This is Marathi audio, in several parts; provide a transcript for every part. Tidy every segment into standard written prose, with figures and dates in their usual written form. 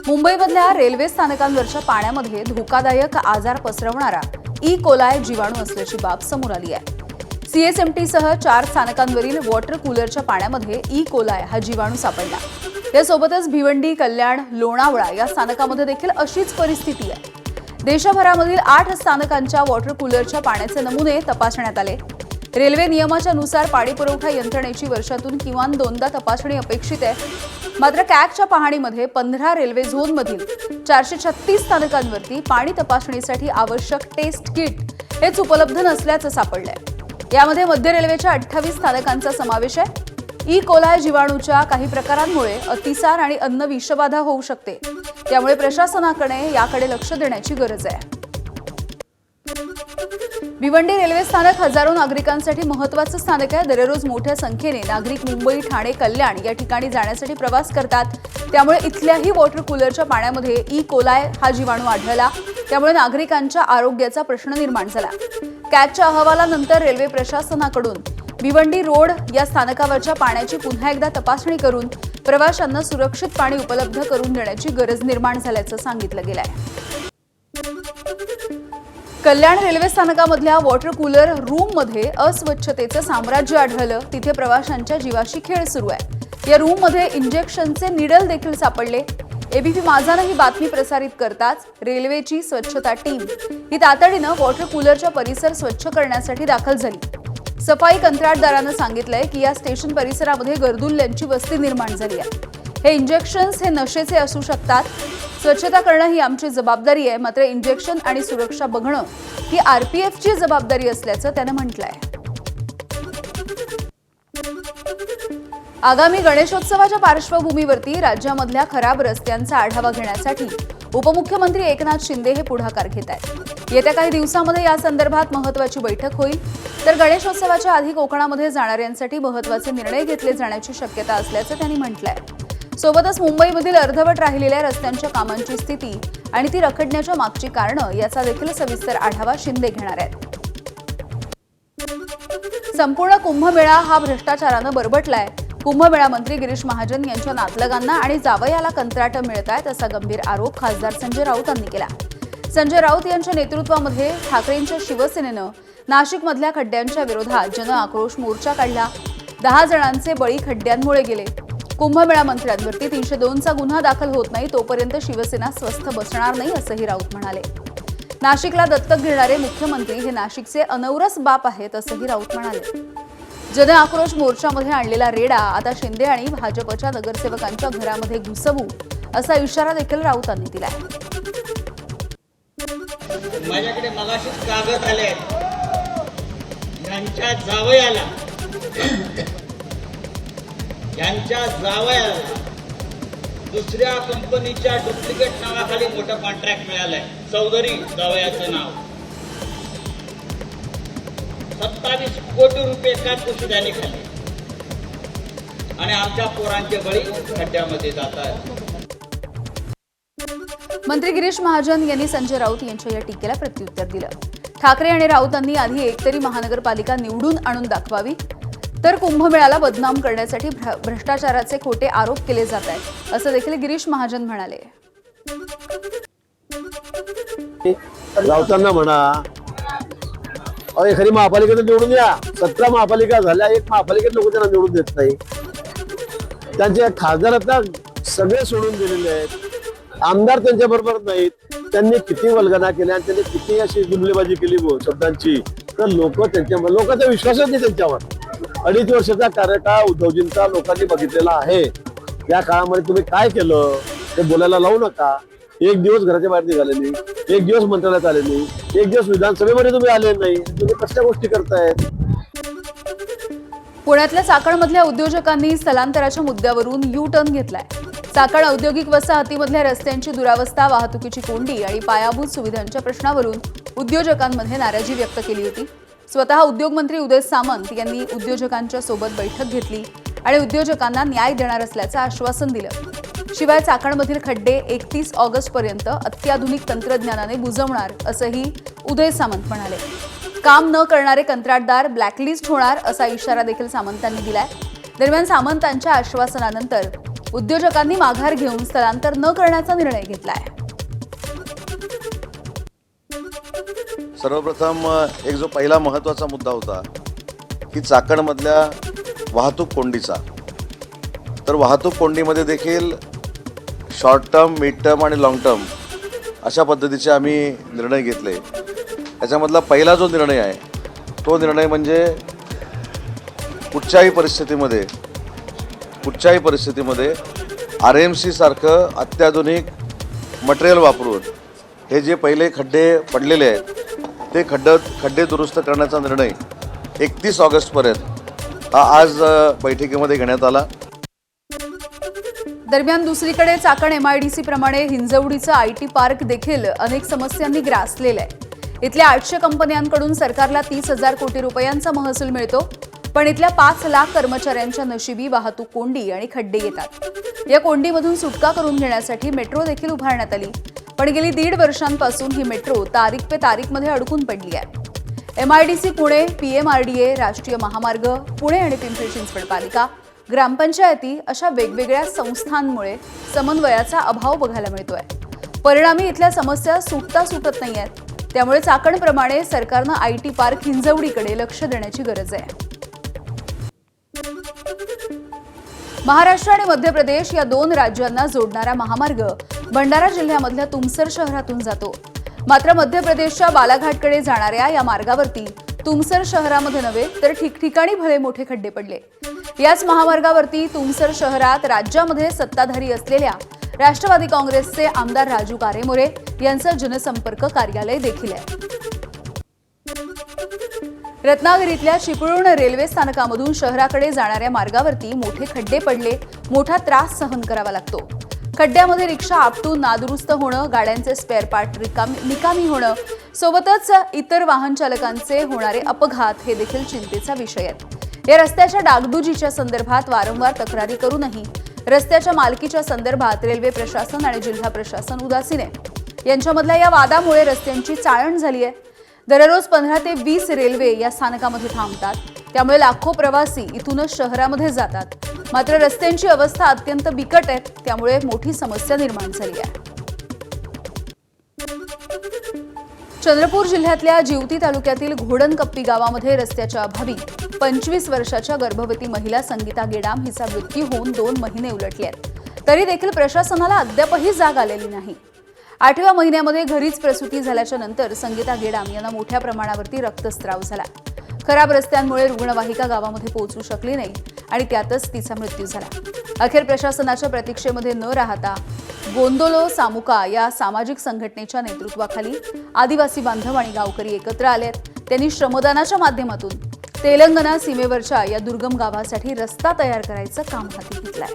मुंबईमधल्या रेल्वे स्थानकांवरच्या पाण्यामध्ये धोकादायक आजार पसरवणारा ई कोलाय जीवाणू असल्याची बाब समोर आली आहे। सीएसएमटीसह 4 स्थानकांवरील वॉटर कूलरच्या पाण्यामध्ये ई कोलाय हा जीवाणू सापडला। यासोबतच भिवंडी, कल्याण, लोणावळा या स्थानकामध्ये देखील अशीच परिस्थिती आहे। देशभरामधील 8 स्थानकांच्या वॉटर कूलरच्या पाण्याचे नमुने तपासण्यात आले। रेल्वे नियमाच्या नुसार पाणी पुरवठा यंत्रणेची वर्षातून किमान 2दा तपासणी अपेक्षित आहे। मात्र कॅगच्या पाहणीमध्ये 15 रेल्वे झोनमधील 436 स्थानकांवरती पाणी तपासणीसाठी आवश्यक टेस्ट किट हेच उपलब्ध नसल्याचं सापडलंय। यामध्ये मध्य रेल्वेच्या 28 स्थानकांचा समावेश आहे। ई कोलाय जीवाणूच्या काही प्रकारांमुळे अतिसार आणि अन्न विषबाधा होऊ शकते, त्यामुळे प्रशासनाकडे याकडे लक्ष देण्याची गरज आहे। भिवंडी रेल्वे स्थानक हजारो नागरिकांसाठी महत्त्वाचं स्थानक आहे। दररोज मोठ्या संख्येने नागरिक मुंबई, ठाणे, कल्याण या ठिकाणी जाण्यासाठी प्रवास करतात। त्यामुळे इथल्याही वॉटर कूलरच्या पाण्यामध्ये ई कोलाय हा जीवाणू आढळला, त्यामुळे नागरिकांच्या आरोग्याचा प्रश्न निर्माण झाला। कॅगच्या अहवालानंतर रेल्वे प्रशासनाकडून भिवंडी रोड या स्थानकावरच्या पाण्याची पुन्हा एकदा तपासणी करून प्रवाशांना सुरक्षित पाणी उपलब्ध करून देण्याची गरज निर्माण झाल्याचं सांगितलं गेलंय। कल्याण रेल्वे स्थानकामधल्या वॉटर कूलर रूममध्ये अस्वच्छतेचं साम्राज्य आढळलं। तिथे प्रवाशांच्या जीवाशी खेळ सुरू आहे। या रूममध्ये इंजेक्शनचे निडल देखील सापडले। एबीपी माझानं ही बातमी प्रसारित करताच रेल्वेची स्वच्छता टीम ही तातडीनं वॉटर कूलरचा परिसर स्वच्छ करण्यासाठी दाखल झाली। सफाई कंत्राटदारानं सांगितलंय की या स्टेशन परिसरामध्ये गर्दुल्ल्यांची वस्ती निर्माण झाली आहे। हे इंजेक्शन्स हे नशेचे असू शकतात। स्वच्छता करणं ही आमची जबाबदारी आहे, मात्र इंजेक्शन आणि सुरक्षा बघणं ही आरपीएफची जबाबदारी असल्याचं त्यानं म्हटलंय। आगामी गणेशोत्सवाच्या पार्श्वभूमीवरती राज्यामधल्या खराब रस्त्यांचा आढावा घेण्यासाठी उपमुख्यमंत्री एकनाथ शिंदे हे पुढाकार घेत आहेत। येत्या काही दिवसांमध्ये या संदर्भात महत्त्वाची बैठक होईल, तर गणेशोत्सवाच्या आधी कोकणामध्ये जाणाऱ्यांसाठी महत्त्वाचे निर्णय घेतले जाण्याची शक्यता असल्याचं त्यांनी म्हटलंय। सोबतच मुंबईमधील अर्धवट राहिलेल्या रस्त्यांच्या कामांची स्थिती आणि ती रखडण्याच्या मागची कारणं याचा देखील सविस्तर आढावा शिंदे घेणार आहेत। संपूर्ण कुंभमेळा हा भ्रष्टाचारानं बरबटलाय। कुंभमेळा मंत्री गिरीश महाजन यांच्या नातलगांना आणि जावयाला कंत्राटं मिळत आहेत असा गंभीर आरोप खासदार संजय राऊत यांनी केला। संजय राऊत यांच्या नेतृत्वामध्ये ठाकरेंच्या शिवसेनेनं नाशिकमधल्या खड्ड्यांच्या विरोधात जन आक्रोश मोर्चा काढला। 10 जणांचे बळी खड्ड्यांमुळे गेले। कुंभमेळा मंत्र्यांवरती 302चा गुन्हा दाखल होत नाही तोपर्यंत शिवसेना स्वस्थ बसणार नाही असंही राऊत म्हणाले। नाशिकला दत्तक घेणारे मुख्यमंत्री हे नाशिकचे अनौरस बाप आहेत असंही राऊत म्हणाले। जन आक्रोश मोर्चामध्ये आणलेला रेडा आता शिंदे आणि भाजपच्या नगरसेवकांच्या घरामध्ये घुसवू असा इशारा देखील राऊतांनी दिलाय। माझ्याकडे मगाशीच कागद आले आहेत। यांच्या जावयाला दुसऱ्या कंपनीच्या डुप्लिकेट नावाखाली मोठं कॉन्ट्रॅक्ट मिळालंय। चौधरी जावयाचं नाव 27 कोटी रुपये एकाच वर्षी त्याने खाल्ले आणि आमच्या पोरांचे बळी खड्ड्यामध्ये जात आहेत। मंत्री गिरीश महाजन यांनी संजय राऊत यांच्या या टीकेला प्रत्युत्तर दिलं। ठाकरे आणि राऊतांनी आधी एकतरी महानगरपालिका निवडून आणून दाखवावी, तर कुंभमेळ्याला बदनाम करण्यासाठी भ्रष्टाचाराचे खोटे आरोप केले जात आहेत असं देखील गिरीश महाजन म्हणाले। राऊतांना म्हणा, एखादी महापालिकेनं निवडून या। 17 महापालिका झाल्या, एक महापालिकेत लोक त्यांना निवडून देत नाही। त्यांचे खासदार आता सगळे सोडून दिलेले आहेत, आमदार त्यांच्या बरोबर नाहीत। त्यांनी किती वल्गना केल्या आणि त्यांनी किती अशी जुमलेबाजी केली शब्दांची, तर लोकांचा विश्वासच नाही त्यांच्यावर। 2.5 वर्षाचा कार्यकाळ उद्धवजींचा लोकांनी बघितलेला आहे। या काळामध्ये तुम्ही काय केलं ते बोलायला लावू नका। एक दिवस घराच्या बाहेर निघाले नाही, एक दिवस मंत्रालयात आले नाही, एक दिवस विधानसभेमध्ये तुम्ही आले नाही, तुम्ही कसल्या गोष्टी करतायत। पुण्यातल्या चाकणमधल्या उद्योजकांनी स्थलांतराच्या मुद्द्यावरून यू टर्न घेतलाय। चाकण औद्योगिक वसाहतीमधल्या रस्त्यांची दुरावस्था, वाहतुकीची कोंडी आणि पायाभूत सुविधांच्या प्रश्नावरून उद्योजकांमध्ये नाराजी व्यक्त केली होती। स्वतः उद्योगमंत्री उदय सामंत यांनी उद्योजकांच्या सोबत बैठक घेतली आणि उद्योजकांना न्याय देणार असल्याचं आश्वासन दिलं। शिवाय चाकणमधील खड्डे 31 ऑगस्टपर्यंत अत्याधुनिक तंत्रज्ञानाने बुजवणार असंही उदय सामंत म्हणाले। काम न करणारे कंत्राटदार ब्लॅकलिस्ट होणार असा इशारा देखील सामंतांनी दिलाय। दरम्यान सामंतांच्या आश्वासनानंतर उद्योजकांनी माघार घेऊन स्थलांतर न करण्याचा निर्णय घेतलाय. सर्वप्रथम एक जो पहिला महत्त्वाचा मुद्दा होता की चाकणमधल्या वाहतूक कोंडीचा, तर वाहतूक कोंडीमध्ये देखील शॉर्ट टर्म, मिड टर्म आणि लाँग टर्म अशा पद्धतीचे आम्ही निर्णय घेतले. त्याच्यामधला पहिला जो निर्णय आहे तो निर्णय म्हणजे कुठच्याही परिस्थितीमध्ये RMC सारखं अत्याधुनिक मटेरियल वापरून हे जे पहिले खड्डे पडलेले आहेत ते खड्डे दुरुस्त करण्याचा निर्णय 31 ऑगस्टपर्यंत हा आज बैठकीमध्ये घेण्यात आला. दरम्यान दुसरीकडे चाकण MIDC प्रमाणे हिंजवडीचं IT पार्क देखील अनेक समस्यांनी ग्रासलेलं आहे. इथल्या 800 कंपन्यांकडून सरकारला 30,000 कोटी रुपयांचा महसूल मिळतो, पण इथल्या 5 लाख कर्मचाऱ्यांच्या नशिबी वाहतूक कोंडी आणि खड्डे येतात. या कोंडीमधून सुटका करून घेण्यासाठी मेट्रो देखील उभारण्यात आली, पण गेली 1.5 वर्षांपासून ही मेट्रो तारीख पे तारीखमध्ये अडकून पडली आहे. MIDC पुणे, PMRDA, राष्ट्रीय महामार्ग, पुणे आणि पिंपरी चिंचवड पालिका, ग्रामपंचायती अशा वेगवेगळ्या संस्थांमुळे समन्वयाचा अभाव बघायला मिळतोय. परिणामी इथल्या समस्या सुटत नाहीयेत. त्यामुळे चाकणप्रमाणे सरकारनं IT पार्क हिंजवडीकडे लक्ष देण्याची गरज आहे. महाराष्ट्र आणि मध्य प्रदेश या 2 राज्यांना जोडणारा महामार्ग भंडारा जिल्ह्यामधल्या तुमसर शहरातून जातो. मात्र मध्य प्रदेशच्या बालाघाटकडे जाणाऱ्या या मार्गावरती तुमसर शहरामध्ये नव्हे तर ठिकठिकाणी भले मोठे खड्डे पडले. याच महामार्गावरती तुमसर शहरात राज्यामध्ये सत्ताधारी असलेल्या राष्ट्रवादी काँग्रेसचे आमदार राजू कारेमोरे यांचं जनसंपर्क कार्यालय देखील आहे. रत्नागिरीतल्या चिपळूण रेल्वे स्थानकामधून शहराकडे जाणाऱ्या मार्गावरती मोठे खड्डे पडले, मोठा त्रास सहन करावा लागतो. खड्ड्यामध्ये रिक्षा आपटून नादुरुस्त होणं, गाड्यांचे स्पेअर पार्ट निकामी होणं, सोबतच इतर वाहन चालकांचे होणारे अपघात हे देखील चिंतेचा विषय आहेत. या रस्त्याच्या डागडुजीच्या संदर्भात वारंवार तक्रारी करूनही रस्त्याच्या मालकीच्या संदर्भात रेल्वे प्रशासन आणि जिल्हा प्रशासन उदासीन आहे. यांच्यामधल्या या वादामुळे रस्त्यांची चाळण झाली आहे. दररोज 15 ते 20 रेल्वे या स्थानकामध्ये थांबतात, त्यामुळे लाखो प्रवासी इथूनच शहरामध्ये जातात. मात्र रस्त्यांची अवस्था अत्यंत बिकट आहे, त्यामुळे मोठी समस्या निर्माण झाली आहे. चंद्रपूर जिल्ह्यातल्या जिवती तालुक्यातील घोडणकप्पी गावामध्ये रस्त्याच्या अभावी 25 वर्षाच्या गर्भवती महिला संगीता गेडाम हिचा मृत्यू होऊन 2 महिने उलटले आहेत. तरी देखील प्रशासनाला अद्यापही जाग आलेली नाही. 8व्या महिन्यामध्ये घरीच प्रसूती झाल्याच्या नंतर संगीता गेडाम यांना मोठ्या प्रमाणावरती रक्तस्राव झाला. खराब रस्त्यांमुळे रुग्णवाहिका गावामध्ये पोहोचू शकली नाही आणि त्यातच तिचा मृत्यू झाला. अखेर प्रशासनाच्या प्रतीक्षेमध्ये न राहता गोंदोलो सामुका या सामाजिक संघटनेच्या नेतृत्वाखाली आदिवासी बांधव आणि गावकरी एकत्र आलेत. त्यांनी श्रमदानाच्या माध्यमातून तेलंगणा सीमेवरच्या या दुर्गम गावासाठी रस्ता तयार करायचं काम हाती घेतलंय.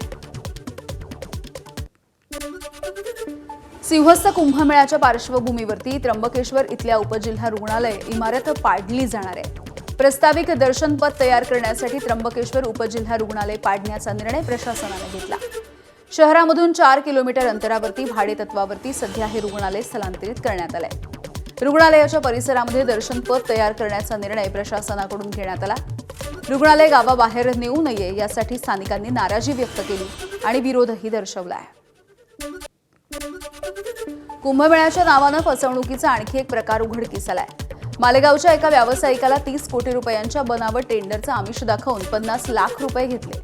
सिंहस्थ कुंभमेळ्याच्या पार्श्वभूमीवरती त्र्यंबकेश्वर इथल्या उपजिल्हा रुग्णालय इमारत पाडली जाणार आहे. प्रस्तावित दर्शनपथ तयार करण्यासाठी त्र्यंबकेश्वर उपजिल्हा रुग्णालय पाडण्याचा निर्णय प्रशासनाने घेतला. शहरामधून 4 किलोमीटर अंतरावरती भाडेतत्वावरती सध्या हे रुग्णालय स्थलांतरित करण्यात आलंय. रुग्णालयाच्या परिसरामध्ये दर्शनपथ तयार करण्याचा निर्णय प्रशासनाकडून घेण्यात आला. रुग्णालय गावाबाहेर नेऊ नये यासाठी स्थानिकांनी नाराजी व्यक्त केली आणि विरोधही दर्शवलाय. कुंभमेळ्याच्या नावानं फसवणुकीचा आणखी एक प्रकार उघडकीस आलाय. मालेगावच्या एका व्यावसायिकाला 30 कोटी रुपयांच्या बनावट टेंडरचं आमिष दाखवून 50 लाख रुपये घेतले.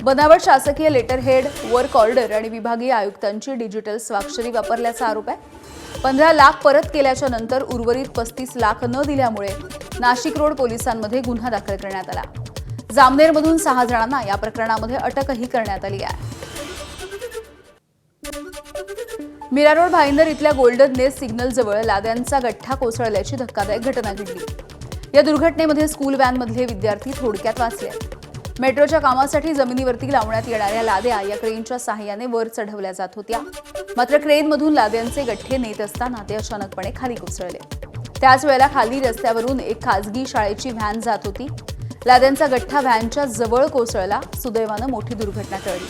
बनावट शासकीय लेटरहेड, वर्क ऑर्डर आणि विभागीय आयुक्तांची डिजिटल स्वाक्षरी वापरल्याचा आरोप आहे. 15 लाख परत केल्याच्या नंतर उर्वरित 35 लाख न दिल्यामुळे नाशिक रोड पोलिसांमध्ये गुन्हा दाखल करण्यात आला. जामनेरमधून 6 जणांना या प्रकरणामध्ये अटकही करण्यात आली आहे. मीरा रोड भाईंदर इथल्या गोल्डन नेस सिग्नल जवळ लाद्यांचा गठ्ठा कोसळल्याची धक्कादायक घटना घडली. या दुर्घटनेमध्ये स्कूल व्हॅनमधले विद्यार्थी थोडक्यात वाचले. मेट्रोच्या कामासाठी जमिनीवरती लावण्यात येणाऱ्या लाद्या या क्रेनच्या सहाय्याने वर चढवल्या जात होत्या. मात्र क्रेनमधून लाद्यांचे गठ्ठे नेत असताना ते अचानकपणे खाली कोसळले. त्याच वेळेला खाली रस्त्यावरून एक खासगी शाळेची व्हॅन जात होती. लाद्यांचा गठ्ठा व्हॅनच्या जवळ कोसळला. सुदैवानं मोठी दुर्घटना टळली.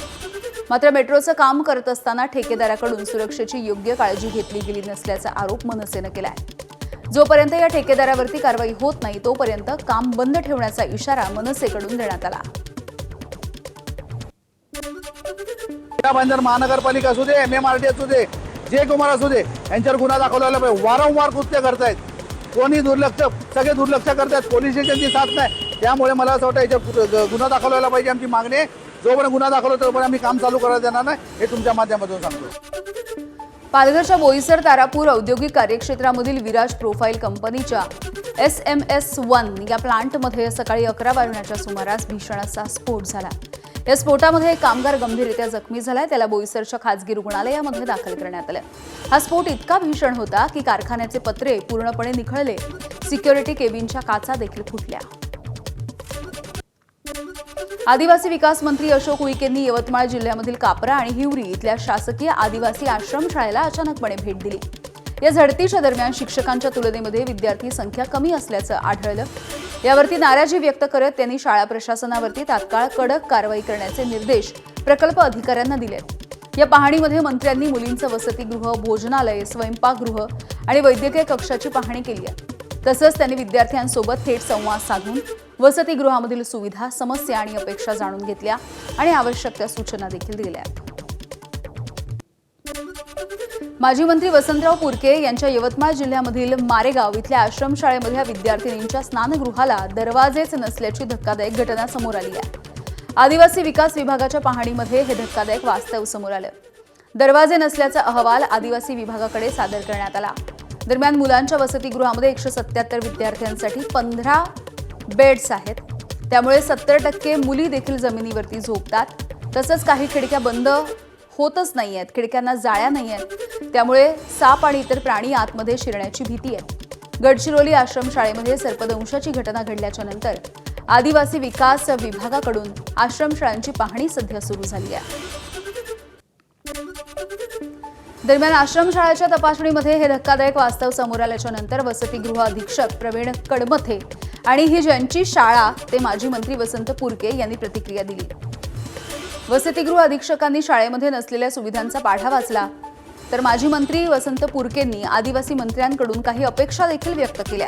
मात्र मेट्रोचं काम करत असताना ठेकेदाराकडून सुरक्षेची योग्य काळजी घेतली गेली नसल्याचा आरोप मनसेनं केलाय. जोपर्यंत या ठेकेदारावरती कारवाई होत नाही तोपर्यंत काम बंद ठेवण्याचा इशारा मनसेकडून देण्यात आला. भाईंदर महानगरपालिका असू दे, MMRD असू दे, जे कुमार असू दे, यांच्यावर गुन्हा दाखवलेला पाहिजे. वारंवार कृत्य करतायत, कोणी दुर्लक्ष, सगळे दुर्लक्ष करतायत, पोलीस स्टेशनची साथ नाही. त्यामुळे मला असं वाटतं याच्यावर गुन्हा दाखवलेला पाहिजे. आमची मागणी आहे, जोपर्यंत गुन्हा दाखवला तोपर्यंत आम्ही काम चालू करायला देणार नाही, हे तुमच्या माध्यमातून सांगतो. पालघरच्या बोईसर तारापूर औद्योगिक कार्यक्षेत्रामधील विराज प्रोफाईल कंपनीच्या SMS1 या प्लांटमध्ये सकाळी 11 वाजण्याच्या सुमारास भीषण असा स्फोट झाला. या स्फोटामध्ये एक कामगार गंभीररित्या जखमी झालाय. त्याला बोईसरच्या खासगी रुग्णालयामध्ये दाखल करण्यात आलं. हा स्फोट इतका भीषण होता की कारखान्याचे पत्रे पूर्णपणे निखळले. सिक्युरिटी केबिनच्या काचा देखील फुटल्या. आदिवासी विकास मंत्री अशोक उईकेंनी यवतमाळ जिल्ह्यामधील कापरा आणि हिवरी इथल्या शासकीय आदिवासी आश्रमशाळेला अचानकपणे भेट दिली. या झडतीच्या दरम्यान शिक्षकांच्या तुलनेमध्ये विद्यार्थी संख्या कमी असल्याचं आढळलं. यावरती नाराजी व्यक्त करत त्यांनी शाळा प्रशासनावरती तात्काळ कडक कारवाई करण्याचे निर्देश प्रकल्प अधिकाऱ्यांना दिले. या पाहणीमध्ये मंत्र्यांनी मुलींचं वसतिगृह, भोजनालय, स्वयंपाकगृह आणि वैद्यकीय कक्षाची पाहणी केली आहे. तसंच त्यांनी विद्यार्थ्यांसोबत थेट संवाद साधून वसतिगृहामधील सुविधा, समस्या आणि अपेक्षा जाणून घेतल्या आणि आवश्यक त्या सूचना देखील दिल्या. माजी मंत्री वसंतराव पुरके यांच्या यवतमाळ जिल्ह्यामधील मारेगाव इथल्या आश्रमशाळेमधल्या विद्यार्थिनींच्या स्नानगृहाला दरवाजेच नसल्याची धक्कादायक घटना समोर आली आहे. आदिवासी विकास विभागाच्या पाहणीमध्ये हे धक्कादायक वास्तव समोर आलं. दरवाजे नसल्याचा अहवाल आदिवासी विभागाकडे सादर करण्यात आला. दरम्यान मुलांच्या वसतिगृहामध्ये 177 विद्यार्थ्यांसाठी 15 बेड्स आहेत. त्यामुळे 70% मुली देखील जमिनीवरती झोपतात. तसंच काही खिडक्या बंद होतच नाही आहेत, खिडक्यांना जाळ्या नाही आहेत. त्यामुळे साप आणि इतर प्राणी आतमध्ये शिरण्याची भीती आहे. गडचिरोली आश्रमशाळेमध्ये सर्पदंशाची घटना घडल्याच्या नंतर आदिवासी विकास विभागाकडून आश्रमशाळांची पाहणी सध्या सुरू झाली आहे. दरम्यान आश्रमशाळेच्या तपासणीमध्ये हे धक्कादायक वास्तव समोर आल्याच्या नंतर वसतिगृह अधीक्षक प्रवीण कडमथे आणि ही ज्यांची शाळा ते माजी मंत्री वसंत पुरके यांनी प्रतिक्रिया दिली. वसतिगृह अधीक्षकांनी शाळेमध्ये नसलेल्या सुविधांचा पाढा वाचला, तर माजी मंत्री वसंत पुरकेंनी आदिवासी मंत्र्यांकडून काही अपेक्षा देखील व्यक्त केल्या.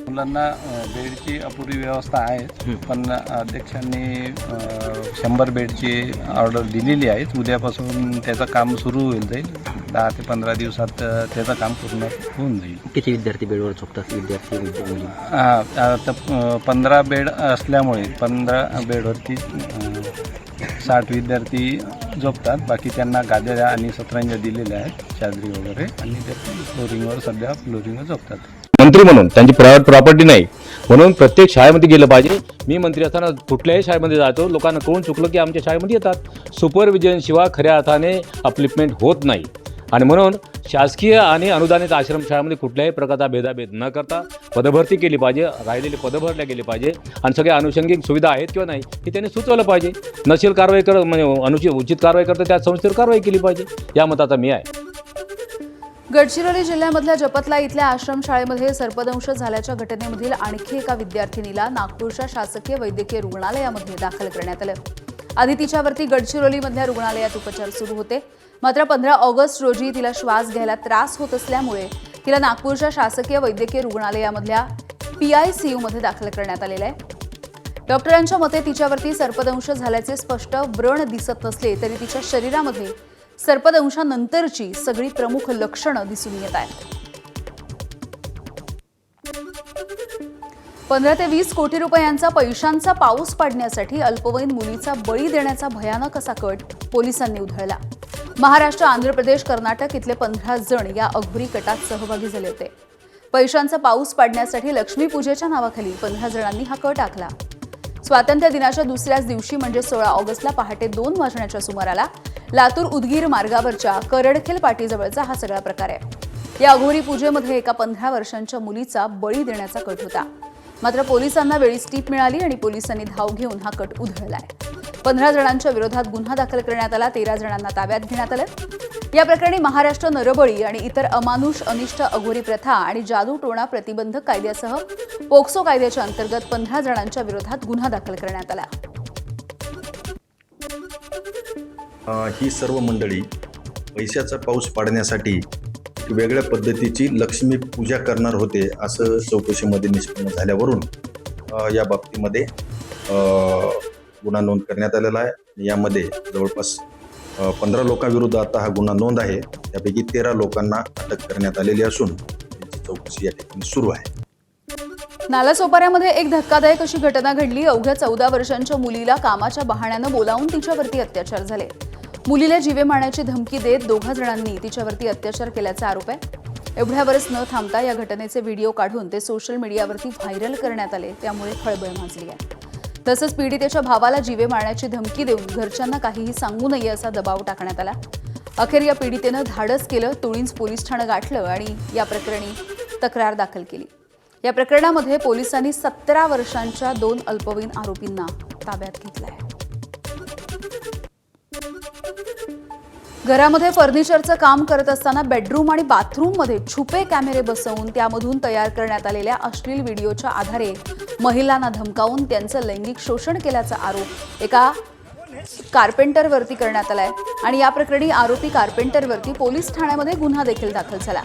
मुलांना बेडची अपुरी व्यवस्था आहे, पण अध्यक्षांनी 100 बेडची ऑर्डर दिलेली आहे. उद्यापासून त्याचं काम सुरू होईल जाईल. 10 ते 15 दिवसात त्याचं काम पूर्ण होऊन जाईल. किती विद्यार्थी बेडवर झोपतात? विद्यार्थी मुली आता 15 बेड असल्यामुळे 15 बेडवरती 60 विद्यार्थी झोपतात. बाकी त्यांना गाद्या आणि सतरंजा दिलेल्या आहेत, चादरी वगैरे, आणि ते फ्लोरिंगवर सध्या फ्लोरिंगवर झोपतात. मंत्री म्हणून त्यांची प्रायव्हेट प्रॉपर्टी नाही, म्हणून प्रत्येक शाळेमध्ये गेलं पाहिजे. मी मंत्री असताना कुठल्याही शाळेमध्ये जातो, लोकांना कळून चुकलं की आमच्या शाळेमध्ये येतात. सुपरविजनशिवाय खऱ्या अर्थाने अपलिपमेंट होत नाही. आणि म्हणून शासकीय आणि अनुदानित आश्रमशाळेमध्ये कुठल्याही प्रकारचा भेदाभेद न करता पदभरती केली पाहिजे, राहिलेले पदं भरल्या गेली पाहिजे, आणि सगळ्या अनुषंगिक सुविधा आहेत किंवा नाही हे त्यांनी सुचवलं पाहिजे. नशील कारवाई म्हणजे उचित कारवाई करता त्या संस्थेवर कारवाई केली पाहिजे, या मताचा मी आहे. गडचिरोली जिल्ह्यामधल्या जपतला इथल्या आश्रमशाळेमध्ये सर्पदंश झाल्याच्या घटनेमधील आणखी एका विद्यार्थिनीला नागपूरच्या शासकीय वैद्यकीय रुग्णालयामध्ये दाखल करण्यात आलं. आधी तिच्यावरती गडचिरोलीमधल्या रुग्णालयात उपचार सुरू होते. मात्र 15 ऑगस्ट रोजी तिला श्वास घ्यायला त्रास होत असल्यामुळे तिला नागपूरच्या शासकीय वैद्यकीय रुग्णालयामधल्या PICU मध्ये दाखल करण्यात आलेलं आहे. डॉक्टरांच्या मते तिच्यावरती सर्पदंश झाल्याचे स्पष्ट व्रण दिसत नसले तरी तिच्या शरीरामध्ये सर्पदंशानंतरची सगळी प्रमुख लक्षणं दिसून येत आहेत. 15 ते 20 कोटी रुपयांचा पैशांचा पाऊस पाडण्यासाठी अल्पवयीन मुलीचा बळी देण्याचा भयानक असा कट पोलिसांनी उधळला. महाराष्ट्र, आंध्र प्रदेश, कर्नाटक इथले 15 जण या अघोरी कटात सहभागी झाले होते. पैशांचा पाऊस पाडण्यासाठी लक्ष्मीपूजेच्या नावाखाली 15 जणांनी हा कट आखला. स्वातंत्र्य दिनाच्या दुसऱ्याच दिवशी म्हणजे 16 ऑगस्टला पहाटे 2 वाजण्याच्या सुमाराला लातूर उदगीर मार्गावरच्या करडखेल पाटीजवळचा हा सगळा प्रकार आहे. या अघोरी पूजेमध्ये एका 15 वर्षांच्या मुलीचा बळी देण्याचा कट होता. मात्र पोलिसांना वेळीच टीप मिळाली आणि पोलिसांनी धाव घेऊन हा कट उधळलाय. 15 जणांच्या विरोधात गुन्हा दाखल करण्यात आला. 13 जणांना ताब्यात घेण्यात आलं. या प्रकरणी महाराष्ट्र नरबळी आणि इतर अमानुष, अनिष्ट, अघोरी प्रथा आणि जादूटोणा प्रतिबंधक कायद्यासह पोक्सो कायद्याच्या अंतर्गत 15 जणांच्या विरोधात गुन्हा दाखल करण्यात आला. ही सर्व मंडळी पैशाचा पाऊस पाडण्यासाठी वेगळ्या पद्धतीची लक्ष्मी पूजा करणार होते असं चौकशीमध्ये निष्पन्न झाल्यावरून या बाबतीमध्ये गुन्हा नोंद करण्यात आलेला आहे. यामध्ये जवळपास 15 लोकांविरुद्ध आता हा गुन्हा नोंद आहे. त्यापैकी 13 लोकांना अटक करण्यात आलेली असून त्यांची चौकशी या ठिकाणी सुरू आहे. नालासोपाऱ्यामध्ये एक धक्कादायक अशी घटना घडली. अवघ्या 14 वर्षांच्या मुलीला कामाच्या बहाण्यानं बोलावून तिच्यावरती अत्याचार झाले. मुलीला जीवे मारण्याची धमकी देत 2 जणांनी तिच्यावरती अत्याचार केल्याचा आरोप आहे. एवढ्यावरच न थांबता या घटनेचे व्हिडिओ काढून ते सोशल मीडियावरती व्हायरल करण्यात आले. त्यामुळे खळबळ माजली आहे. तसंच पीडितेच्या भावाला जीवे मारण्याची धमकी देऊन घरच्यांना काहीही सांगू नये असा दबाव टाकण्यात आला. अखेर या पीडितेनं धाडस केलं, तुळींज पोलीस ठाणं गाठलं आणि या प्रकरणी तक्रार दाखल केली. या प्रकरणामध्ये पोलिसांनी 17 वर्षांच्या 2 अल्पवयीन आरोपींना ताब्यात घेतलंय. घरामध्ये फर्निचरचं काम करत असताना बेडरूम आणि बाथरूममध्ये छुपे कॅमेरे बसवून त्यामधून तयार करण्यात आलेल्या अश्लील व्हिडिओच्या आधारे महिलांना धमकावून त्यांचं लैंगिक शोषण केल्याचा आरोप एका कार्पेंटरवरती करण्यात आलाय आणि या प्रकरणी आरोपी कार्पेंटरवरती पोलीस ठाण्यामध्ये गुन्हा देखील दाखल झाला.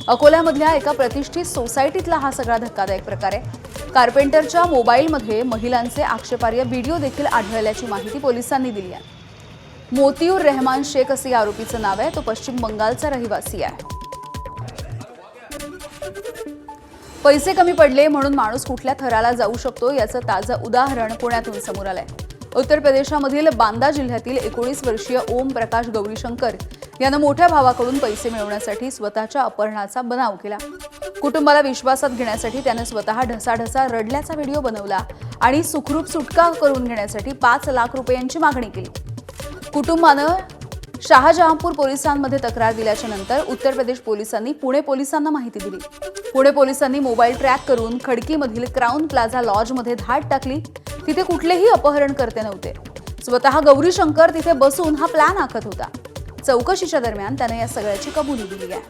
अकोल्यामधल्या एका प्रतिष्ठित सोसायटीतला हा सगळा धक्कादायक प्रकार आहे. कार्पेंटरच्या मोबाईलमध्ये महिलांचे आक्षेपार्ह व्हिडिओ देखील आढळल्याची माहिती पोलिसांनी दिली आहे. मोतीउर रहमान शेख असे आरोपीचं नाव आहे. तो पश्चिम बंगालचा रहिवासी आहे. पैसे कमी पडले म्हणून माणूस कुठल्या थराला जाऊ शकतो याचं ताजं उदाहरण पुण्यातून समोर आलंय. उत्तर प्रदेशामधील बांदा जिल्ह्यातील 19 वर्षीय ओम प्रकाश गौरीशंकर यानं मोठ्या भावाकडून पैसे मिळवण्यासाठी स्वतःच्या अपहरणाचा बनाव केला. कुटुंबाला विश्वासात घेण्यासाठी त्यानं स्वतः ढसाढसा रडल्याचा व्हिडिओ बनवला आणि सुखरूप सुटका करून घेण्यासाठी 5 लाख रुपयांची मागणी केली. कुटुंबानं शहाजहांपूर पोलिसांमध्ये तक्रार दिल्याच्या नंतर उत्तर प्रदेश पोलिसांनी पुणे पोलिसांना माहिती दिली. पुणे पोलिसांनी मोबाईल ट्रॅक करून खडकीमधील क्राऊन प्लाझा लॉजमध्ये धाड टाकली. तिथे कुठलेही अपहरणकर्ते नव्हते. स्वतः गौरीशंकर तिथे बसून हा प्लॅन आखत होता. चौकशीच्या दरम्यान त्याने या सगळ्याची कबुली दिली आहे.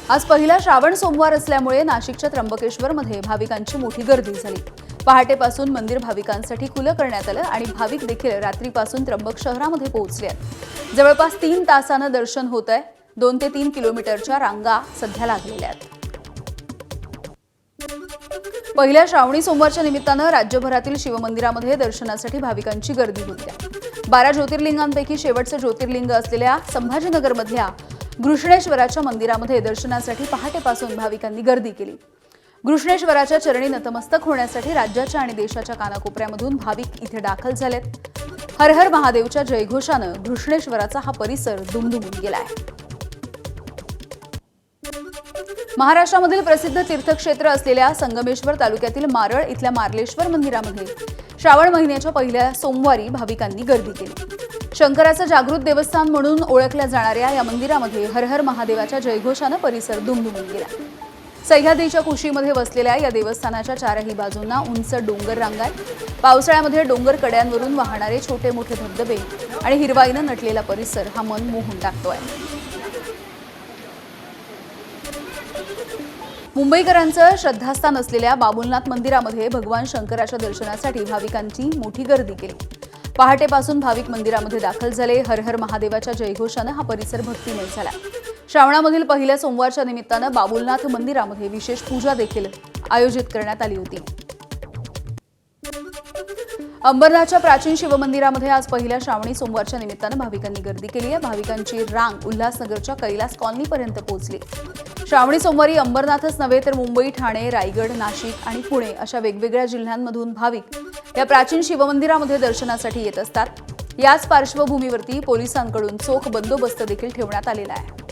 आज पहिला श्रावण सोमवार असल्यामुळे नाशिकच्या त्र्यंबकेश्वरमध्ये भाविकांची मोठी गर्दी झाली. पहाटेपासून मंदिर भाविकांसाठी खुलं करण्यात आलं आणि भाविक देखील रात्रीपासून त्र्यंबक शहरामध्ये पोहोचले आहेत. जवळपास 3 तासानं दर्शन होत आहे. 2 ते 3 किलोमीटरच्या रांगा सध्या लागलेल्या आहेत. पहिल्या श्रावणी सोमवारच्या निमित्तानं राज्यभरातील शिवमंदिरामध्ये दर्शनासाठी भाविकांची गर्दी होती. 12 ज्योतिर्लिंगांपैकी शेवटचं ज्योतिर्लिंग असलेल्या संभाजीनगरमधल्या घृष्णेश्वराच्या मंदिरामध्ये दर्शनासाठी पहाटेपासून भाविकांनी गर्दी केली. घृष्णेश्वराच्या चरणी नतमस्तक होण्यासाठी राज्याच्या आणि देशाच्या कानाकोपऱ्यामधून भाविक इथे दाखल झालेत. हर हर महादेवच्या जयघोषानं घृष्णेश्वराचा हा परिसर दुमदुमून गेलाय. महाराष्ट्रामधील प्रसिद्ध तीर्थक्षेत्र असलेल्या संगमेश्वर तालुक्यातील मारळ इथल्या मार्लेश्वर मंदिरामध्ये श्रावण महिन्याच्या पहिल्या सोमवारी भाविकांनी गर्दी केली. शंकराचं जागृत देवस्थान म्हणून ओळखल्या जाणाऱ्या या मंदिरामध्ये हर हर महादेवाच्या जयघोषानं परिसर दुमदुमून गेला. सह्याद्रीच्या कुशीमध्ये वसलेल्या या देवस्थानाच्या 4ही बाजूंना उंच डोंगर रांगा आहेत. पावसाळ्यामध्ये डोंगर कड्यांवरून वाहणारे छोटे मोठे धबधबे आणि हिरवाईनं नटलेला परिसर हा मन मोहून टाकतोय. मुंबईकरांचं श्रद्धास्थान असलेल्या बाबुलनाथ मंदिरामध्ये भगवान शंकराच्या दर्शनासाठी भाविकांची मोठी गर्दी केली. पहाटेपासून भाविक मंदिरामध्ये दाखल झाले. हर हर महादेवाच्या जयघोषानं हा परिसर भक्तिमय झाला. श्रावणामधील पहिल्या सोमवारच्या निमित्तानं बाबुलनाथ मंदिरामध्ये विशेष पूजा देखील आयोजित करण्यात आली होती. अंबरनाथच्या प्राचीन शिवमंदिरामध्ये आज पहिल्या श्रावणी सोमवारच्या निमित्तानं भाविकांनी गर्दी केली आहे. भाविकांची रांग उल्हासनगरच्या कैलास कॉलनीपर्यंत पोहोचली. श्रावणी सोमवारी अंबरनाथच नव्हे तर मुंबई, ठाणे, रायगड, नाशिक आणि पुणे अशा वेगवेगळ्या जिल्ह्यांमधून भाविक या प्राचीन शिवमंदिरामध्ये दर्शनासाठी येत असतात. याच पार्श्वभूमीवरती पोलिसांकडून चोख बंदोबस्त देखील ठेवण्यात आलेला आहे.